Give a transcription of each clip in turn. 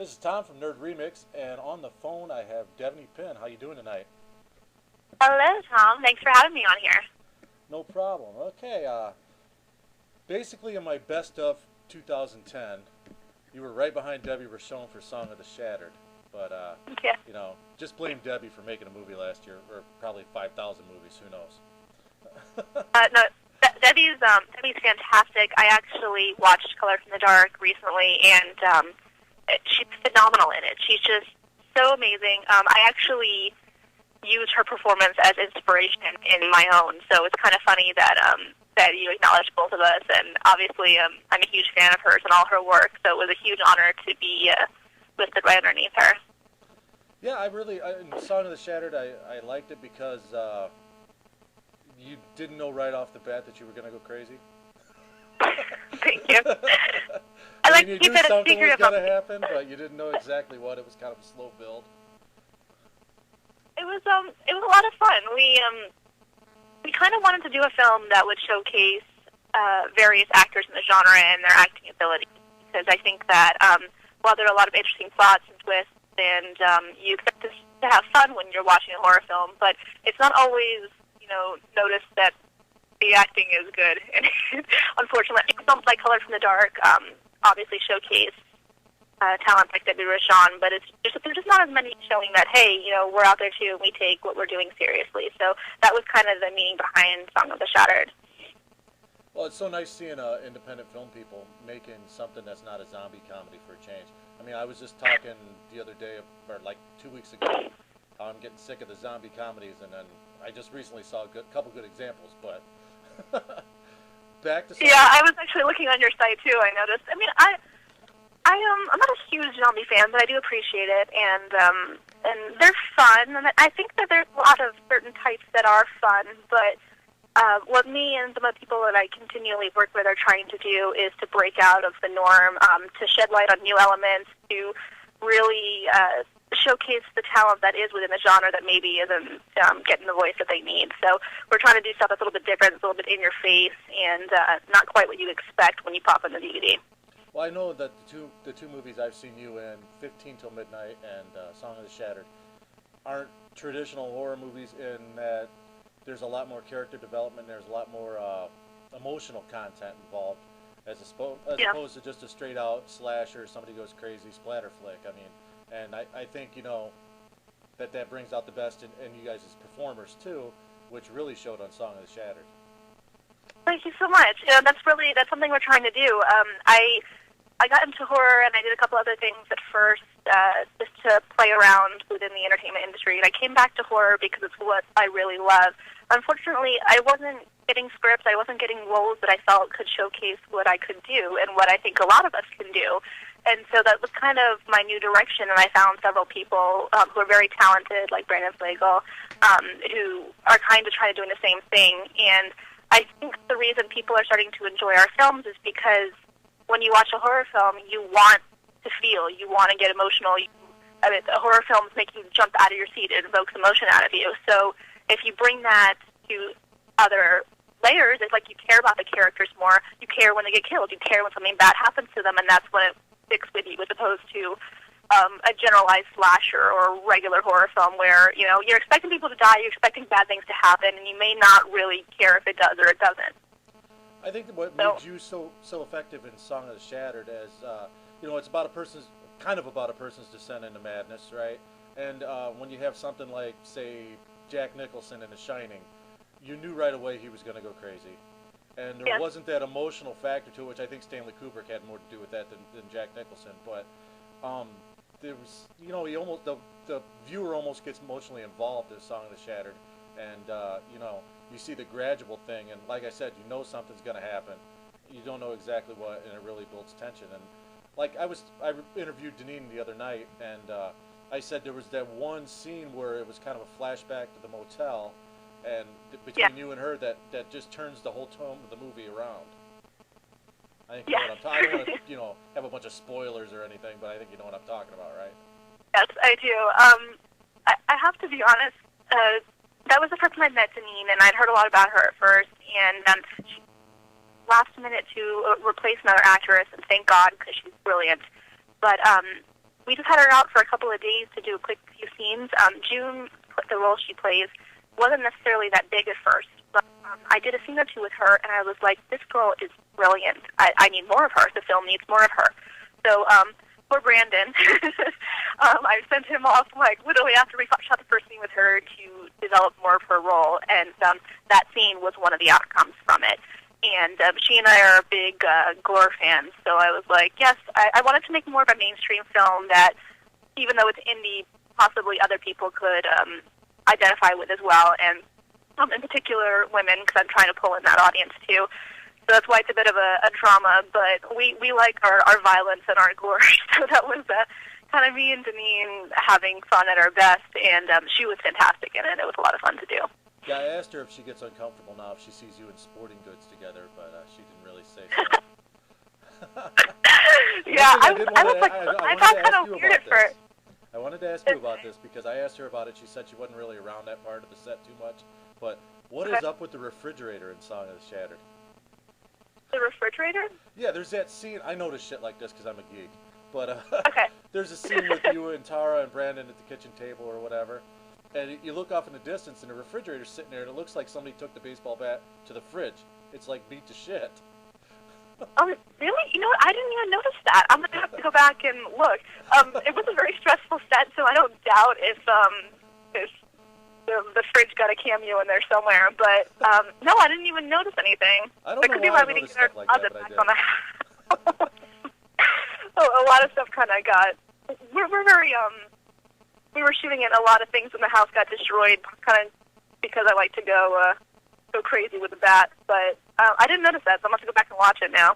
This is Tom from NerdRemix, and on the phone I have Devanny Pinn. How you doing tonight? Hello, Tom. Thanks for having me on here. No problem. Okay, basically in my best of 2010, you were right behind Debbie Rochon for Song of the Shattered. But, Yeah. just blame Debbie for making a movie last year, or probably 5,000 movies, who knows? No, Debbie's fantastic. I actually watched Color from the Dark recently, and she's phenomenal in it. She's just so amazing. I actually use her performance as inspiration in my own, so it's kind of funny that that you acknowledge both of us. And obviously, I'm a huge fan of hers and all her work, so it was a huge honor to be listed right underneath her. Yeah, in Song of the Shattered, I liked it because you didn't know right off the bat that you were going to go crazy. Thank you. I like mean, to keep it a secret. You knew something was going to happen, but you didn't know exactly what. It was kind of a slow build. It was a lot of fun. We kind of wanted to do a film that would showcase various actors in the genre and their acting ability, because I think that while there are a lot of interesting plots and twists, and you expect to have fun when you're watching a horror film, but it's not always noticed that the acting is good. And unfortunately, films like Color from the Dark obviously showcase talent like Debbie Rochon, but there's just not as many showing that, hey, we're out there too, and we take what we're doing seriously. So that was kind of the meaning behind Song of the Shattered. Well, it's so nice seeing independent film people making something that's not a zombie comedy for a change. I mean, I was just talking the other day, or like 2 weeks ago, how I'm getting sick of the zombie comedies, and then I just recently saw a couple good examples, but back to Yeah, I was actually looking on your site too. I noticed. I mean, I'm not a huge zombie fan, but I do appreciate it, and they're fun. And I think that there's a lot of certain types that are fun, but what me and some of the people that I continually work with are trying to do is to break out of the norm, to shed light on new elements, to really showcase the talent that is within the genre that maybe isn't getting the voice that they need. So we're trying to do stuff that's a little bit different, it's a little bit in your face, and not quite what you expect when you pop in the DVD. Well, I know that the two movies I've seen you in, 15 Till Midnight and Song of the Shattered, aren't traditional horror movies in that there's a lot more character development, there's a lot more emotional content involved, as opposed to just a straight-out slasher, somebody goes crazy splatter flick. I mean, and I think, that brings out the best in you guys as performers, too, which really showed on Song of the Shattered. Thank you so much. That's something we're trying to do. I got into horror, and I did a couple other things at first, just to play around within the entertainment industry. And I came back to horror because it's what I really love. Unfortunately, I wasn't getting scripts. I wasn't getting roles that I felt could showcase what I could do and what I think a lot of us can do. And so that was kind of my new direction, and I found several people who are very talented, like Brandon Flagel, who are kind of trying to do the same thing. And I think the reason people are starting to enjoy our films is because when you watch a horror film, you want to feel, you want to get emotional. A horror film is making you jump out of your seat. It evokes emotion out of you. So if you bring that to other layers, it's like you care about the characters more. You care when they get killed. You care when something bad happens to them, and that's when it sticks with you, as opposed to a generalized slasher or a regular horror film where, you're expecting people to die, you're expecting bad things to happen, and you may not really care if it does or it doesn't. I think that what made you so effective in Song of the Shattered is, it's about a person's descent into madness, right? And when you have something like, say, Jack Nicholson in The Shining, you knew right away he was going to go crazy. And there wasn't that emotional factor to it, which I think Stanley Kubrick had more to do with that than Jack Nicholson. But there was, the viewer almost gets emotionally involved in Song of the Shattered. And, you see the gradual thing, and like I said, something's going to happen. You don't know exactly what, and it really builds tension. And like I interviewed Deneen the other night, and I said there was that one scene where it was kind of a flashback to the motel, and between you and her, that just turns the whole tone of the movie around. I think you know what I'm talking. I don't want to, have a bunch of spoilers or anything, but I think you know what I'm talking about, right? Yes, I do. I have to be honest. That was the first time I'd met Deneen, and I'd heard a lot about her at first, and she last minute to replace another actress, and thank God, because she's brilliant. But we just had her out for a couple of days to do a quick few scenes. June, the role she plays, wasn't necessarily that big at first, but I did a scene or two with her, and I was like, this girl is brilliant. I need more of her. The film needs more of her. So for Brandon, I sent him off, like, literally after we shot the first scene with her to develop more of her role, and that scene was one of the outcomes from it. And she and I are big gore fans, so I was like, yes, I wanted to make more of a mainstream film that, even though it's indie, possibly other people could identify with as well, and in particular women, because I'm trying to pull in that audience too. So that's why it's a bit of a drama, but we like our violence and our gore, so that was kind of me and Deneen having fun at our best, and she was fantastic in it. It was a lot of fun to do. Yeah, I asked her if she gets uncomfortable now if she sees you in sporting goods together, but she didn't really say so. Yeah, I thought kind of weird at first. I wanted to ask you about this because I asked her about it. She said she wasn't really around that part of the set too much. But what is up with the refrigerator in Song of the Shattered? The refrigerator? Yeah, there's that scene. I notice shit like this because I'm a geek. But okay. There's a scene with you and Tara and Brandon at the kitchen table or whatever. And you look off in the distance and the refrigerator's sitting there and it looks like somebody took the baseball bat to the fridge. It's like beat to shit. Oh, really? You know what? I didn't even notice that. I'm going to have to go back and look. It was a very stressful set, so I don't doubt if the fridge got a cameo in there somewhere. But, no, I didn't even notice anything. I don't know why I noticed stuff like that, but I did. A lot of stuff kind of got... We're very, we were shooting it, a lot of things in the house got destroyed, kind of because I like to go crazy with the bat. But I didn't notice that, so I'm going to go back and watch it now.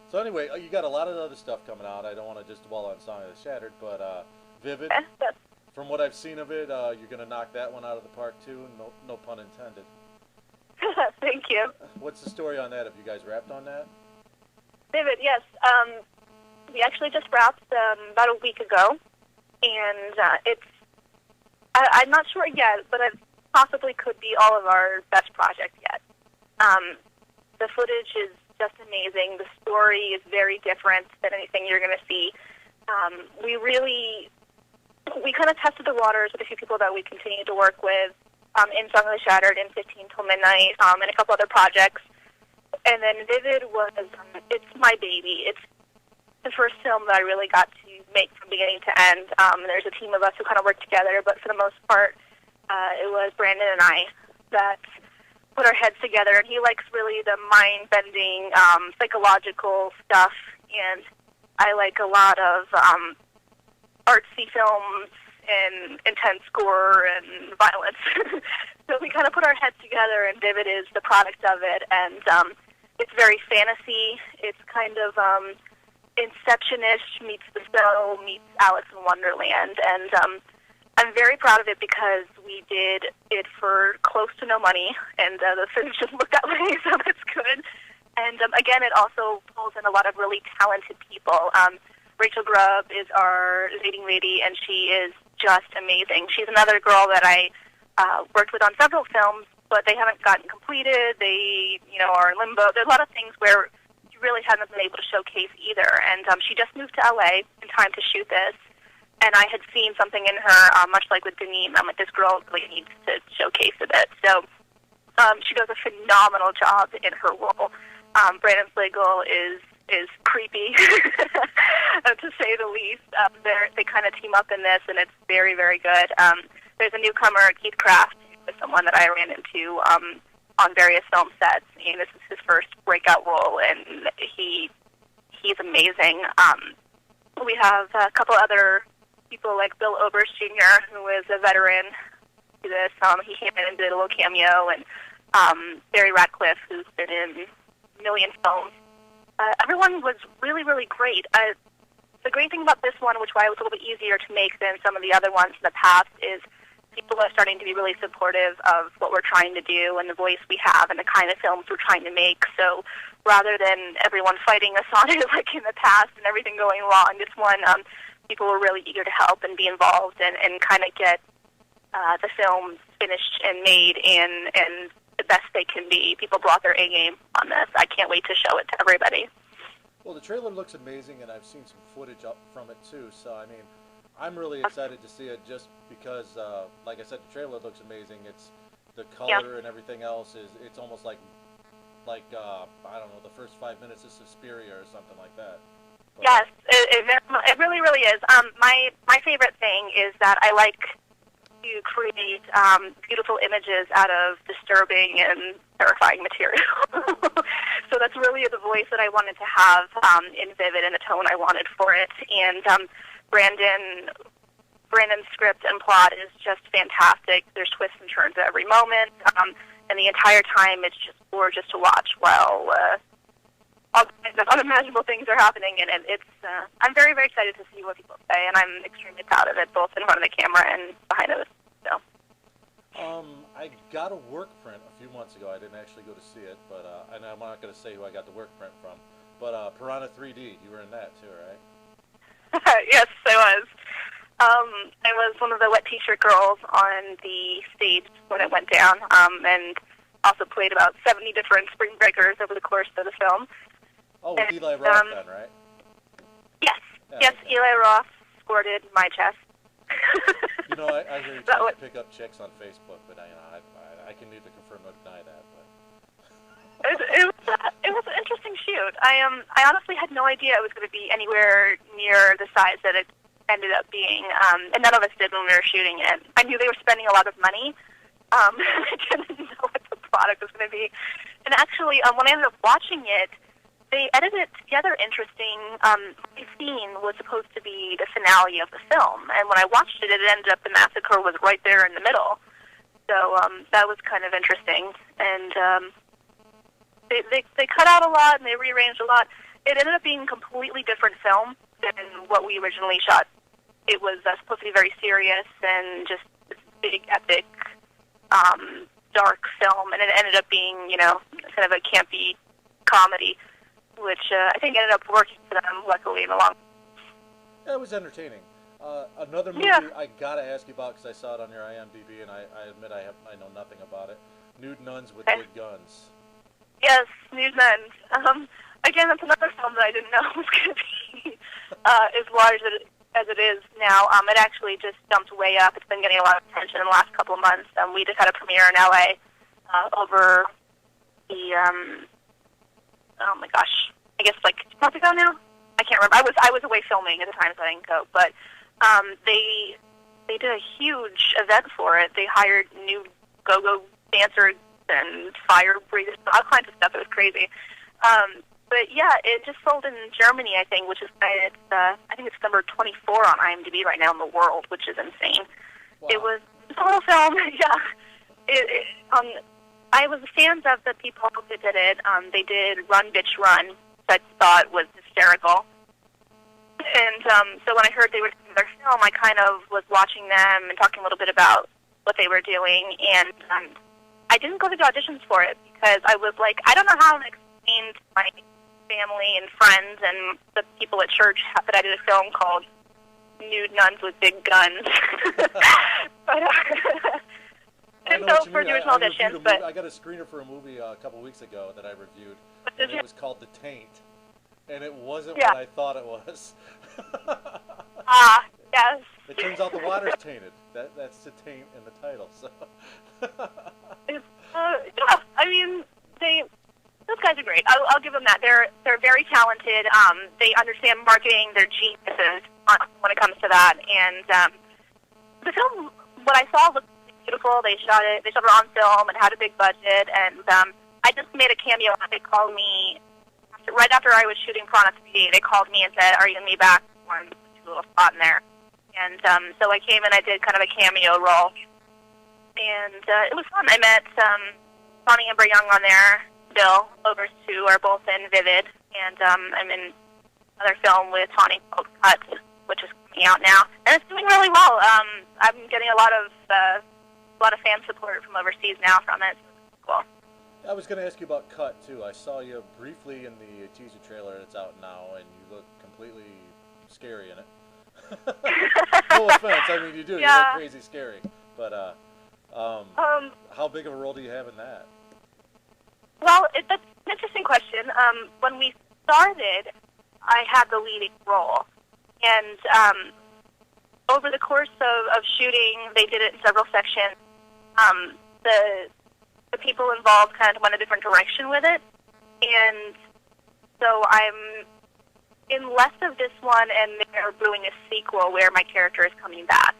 So anyway, you got a lot of other stuff coming out. I don't want to just dwell on Song of the Shattered, but Vivid, from what I've seen of it, you're going to knock that one out of the park too, no pun intended. Thank you. What's the story on that? Have you guys wrapped on that? Vivid, yes. We actually just wrapped about a week ago, and I'm not sure yet, but it possibly could be all of our best project yet. The footage is just amazing. The story is very different than anything you're going to see. We kind of tested the waters with a few people that we continue to work with in Song of the Shattered, in 15 Till Midnight, and a couple other projects. And then Vivid was, it's my baby. It's the first film that I really got to make from beginning to end. There's a team of us who kind of work together, but for the most part, it was Brandon and I that put our heads together. And he likes really the mind-bending, psychological stuff, and I like a lot of artsy films and intense gore and violence. So we kind of put our heads together, and Vivid is the product of it. And it's very fantasy. It's kind of Inception-ish meets The Cell meets Alice in Wonderland. And I'm very proud of it because we did it for close to no money, and the footage just looked that way, so that's good. And again, it also pulls in a lot of really talented people. Rachel Grubb is our leading lady, and she is just amazing. She's another girl that I worked with on several films, but they haven't gotten completed. They, are in limbo. There's a lot of things where she really hasn't been able to showcase either. And she just moved to LA in time to shoot this, and I had seen something in her, much like with Deneen. I'm like, this girl really needs to showcase a bit. So she does a phenomenal job in her role. Brandon Slagle is creepy, to say the least. They kind of team up in this, and it's very, very good. There's a newcomer, Keith Kraft, who is someone that I ran into on various film sets, and this is his first breakout role, and he's amazing. We have a couple other people like Bill Oberst Jr., who is a veteran to this. He came in and did a little cameo, and Barry Radcliffe, who's been in a million films. Everyone was really, really great. The great thing about this one, which why it was a little bit easier to make than some of the other ones in the past, is people are starting to be really supportive of what we're trying to do and the voice we have and the kind of films we're trying to make. So rather than everyone fighting us on it like in the past and everything going wrong, this one, people were really eager to help and be involved and kind of get the films finished and made and the best they can be. People brought their A game on this. I can't wait to show it to everybody. Well, the trailer looks amazing, and I've seen some footage up from it too. So I mean, I'm really excited to see it just because, like I said, the trailer looks amazing. It's the color and everything else it's almost like I don't know, the first 5 minutes of Suspiria or something like that. But, yes, it really, really is. My favorite thing is that I like to create beautiful images out of disturbing and terrifying material. So that's really the voice that I wanted to have in Vivid and the tone I wanted for it. And Brandon's script and plot is just fantastic. There's twists and turns at every moment, and the entire time it's just gorgeous to watch while all kinds of unimaginable things are happening. And it's I'm very, very excited to see what people say, and I'm extremely proud of it, both in front of the camera and behind it. So. I got a work print a few months ago. I didn't actually go to see it, but and I'm not going to say who I got the work print from. But Piranha 3D, you were in that too, right? Yes, I was. I was one of the wet t-shirt girls on the stage when it went down, and also played about 70 different spring breakers over the course of the film. Oh, with Eli Roth then, right? Yes. Yeah, yes, okay. Eli Roth squirted my chest. You know, I hear you trying to pick up chicks on Facebook, but I can neither confirm nor deny that. But it was an interesting shoot. I honestly had no idea it was going to be anywhere near the size that it ended up being, and none of us did when we were shooting it. I knew they were spending a lot of money. I didn't know what the product was going to be. And actually, when I ended up watching it, they edited it together interesting. The scene was supposed to be the finale of the film, and when I watched it, it ended up the massacre was right there in the middle. So that was kind of interesting. And they cut out a lot and they rearranged a lot. It ended up being a completely different film than what we originally shot. It was supposed to be very serious and just this big, epic, dark film, and it ended up being, you know, kind of a campy comedy, which I think ended up working for them, luckily, in the long run. Yeah, it was entertaining. Another movie I gotta ask you about because I saw it on your IMDb, and I admit I know nothing about it. Nude Nuns with Big Guns. Yes, Nude Nuns. Again, that's another film that I didn't know was going to be as large as it is now. It actually just jumped way up. It's been getting a lot of attention in the last couple of months. We just had a premiere in LA over the oh my gosh, I guess like 2 months ago now. I can't remember. I was away filming at the time, so I didn't go. But they did a huge event for it. They hired new go-go dancers and fire breathers, all kinds of stuff. It was crazy. But yeah, it just sold in Germany, I think, which is I think it's number 24 on IMDb right now in the world, which is insane. Wow. It was a little film, yeah. I was fans of the people that did it. They did Run Bitch Run, which I thought was hysterical. And so when I heard they were doing their film, I kind of was watching them and talking a little bit about what they were doing. And I didn't go to the auditions for it because I was like, I don't know how to explain to my family and friends and the people at church that I did a film called Nude Nuns with Big Guns. But didn't go for the original auditions, but I got a screener for a movie a couple weeks ago that I reviewed, and it was called The Taint, and it wasn't what I thought it was. Yes. It turns out the water's tainted. That's the taint in the title. So. Yeah, I mean, those guys are great. I'll give them that. They're very talented. They understand marketing. They're geniuses when it comes to that. And the film, what I saw looked beautiful. They shot it on film and had a big budget. And I just made a cameo. They called me right after I was shooting Piranha 3D. They called me and said, "Are you going to be back?" One little spot in there. And so I came and I did kind of a cameo role. And it was fun. I met Bonnie Amber Young on there. Bill Overs, who are both in Vivid, and I'm in another film with Tawny called Cut, which is coming out now, and it's doing really well. I'm getting a lot of fan support from overseas now from it. Cool. I was going to ask you about Cut too. I saw you briefly in the teaser trailer that's out now, and you look completely scary in it. No offense, I mean you do. Yeah. You look crazy scary, but how big of a role do you have in that? Well, that's an interesting question. When we started, I had the leading role. And over the course of shooting, they did it in several sections. The people involved kind of went a different direction with it. And so I'm in less of this one, and they're brewing a sequel where my character is coming back.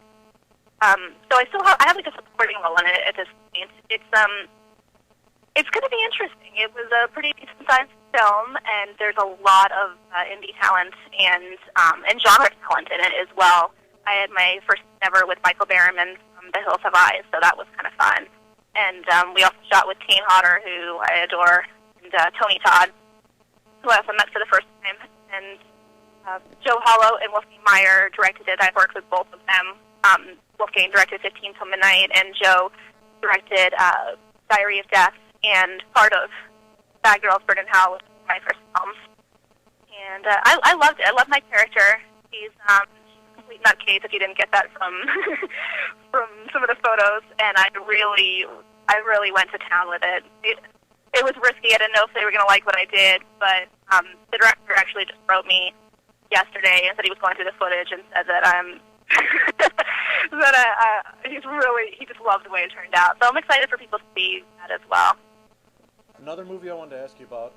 So I have like a supporting role in it at this point. It's going to be interesting. It was a pretty decent-sized film, and there's a lot of indie talent and genre talent in it as well. I had my first ever with Michael Berryman from The Hills Have Eyes, so that was kind of fun. And we also shot with Kane Hodder, who I adore, and Tony Todd, who I also met for the first time. And Joe Hollow and Wolfgang Meyer directed it. I've worked with both of them. Wolfgang directed 15 Till Midnight, and Joe directed Diary of Death and part of Bad Girls Burn in Hell, which was my first film. And I loved it. I love my character. He's a complete nutcase, if you didn't get that from from some of the photos. And I really went to town with it. It was risky. I didn't know if they were going to like what I did, but the director actually just wrote me yesterday and said he was going through the footage and said that he just loved the way it turned out. So I'm excited for people to see that as well. Another movie I wanted to ask you about,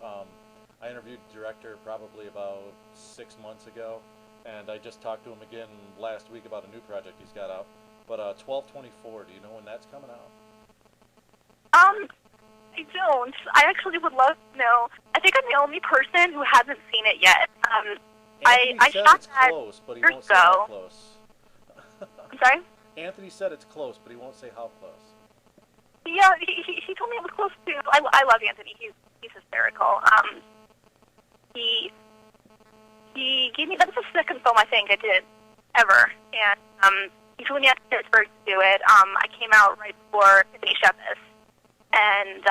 I interviewed the director probably about 6 months ago, and I just talked to him again last week about a new project he's got out. But 12/24, do you know when that's coming out? I don't. I actually would love to know. I think I'm the only person who hasn't seen it yet. Anthony I said shot it's that close, but he years won't say how ago. close. I'm sorry? Anthony said it's close, but he won't say how close. Yeah, he told me it was close to. I love Anthony. He's hysterical. He gave me, that was the second film I think I did ever, and he flew me out to Pittsburgh to do it. I came out right before Tiffany Shepis, and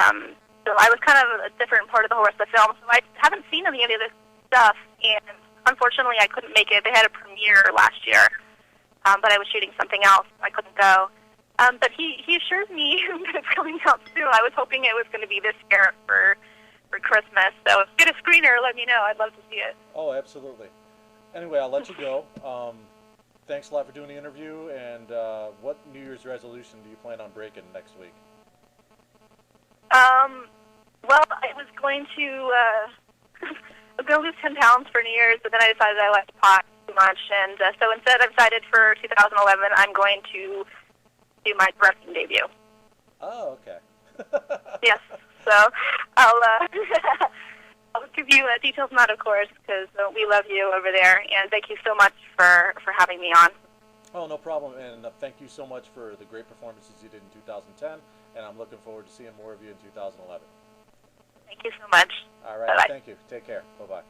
so I was kind of a different part of the whole rest of the film. So I haven't seen any of the other stuff, and unfortunately I couldn't make it. They had a premiere last year, but I was shooting something else, so I couldn't go. But he assured me that it's coming out soon. I was hoping it was going to be this year for Christmas. So if you get a screener, let me know. I'd love to see it. Oh, absolutely. Anyway, I'll let you go. Thanks a lot for doing the interview. And what New Year's resolution do you plan on breaking next week? Well, I was going to lose 10 pounds for New Year's, but then I decided I liked pot too much, and so instead I've decided for 2011 I'm going to do my directing debut. Oh, okay. Yes, so I'll give you details not, of course, because we love you over there, and thank you so much for having me on. Oh, no problem, and thank you so much for the great performances you did in 2010, and I'm looking forward to seeing more of you in 2011. Thank you so much. All right, Bye-bye. Thank you. Take care. Bye-bye.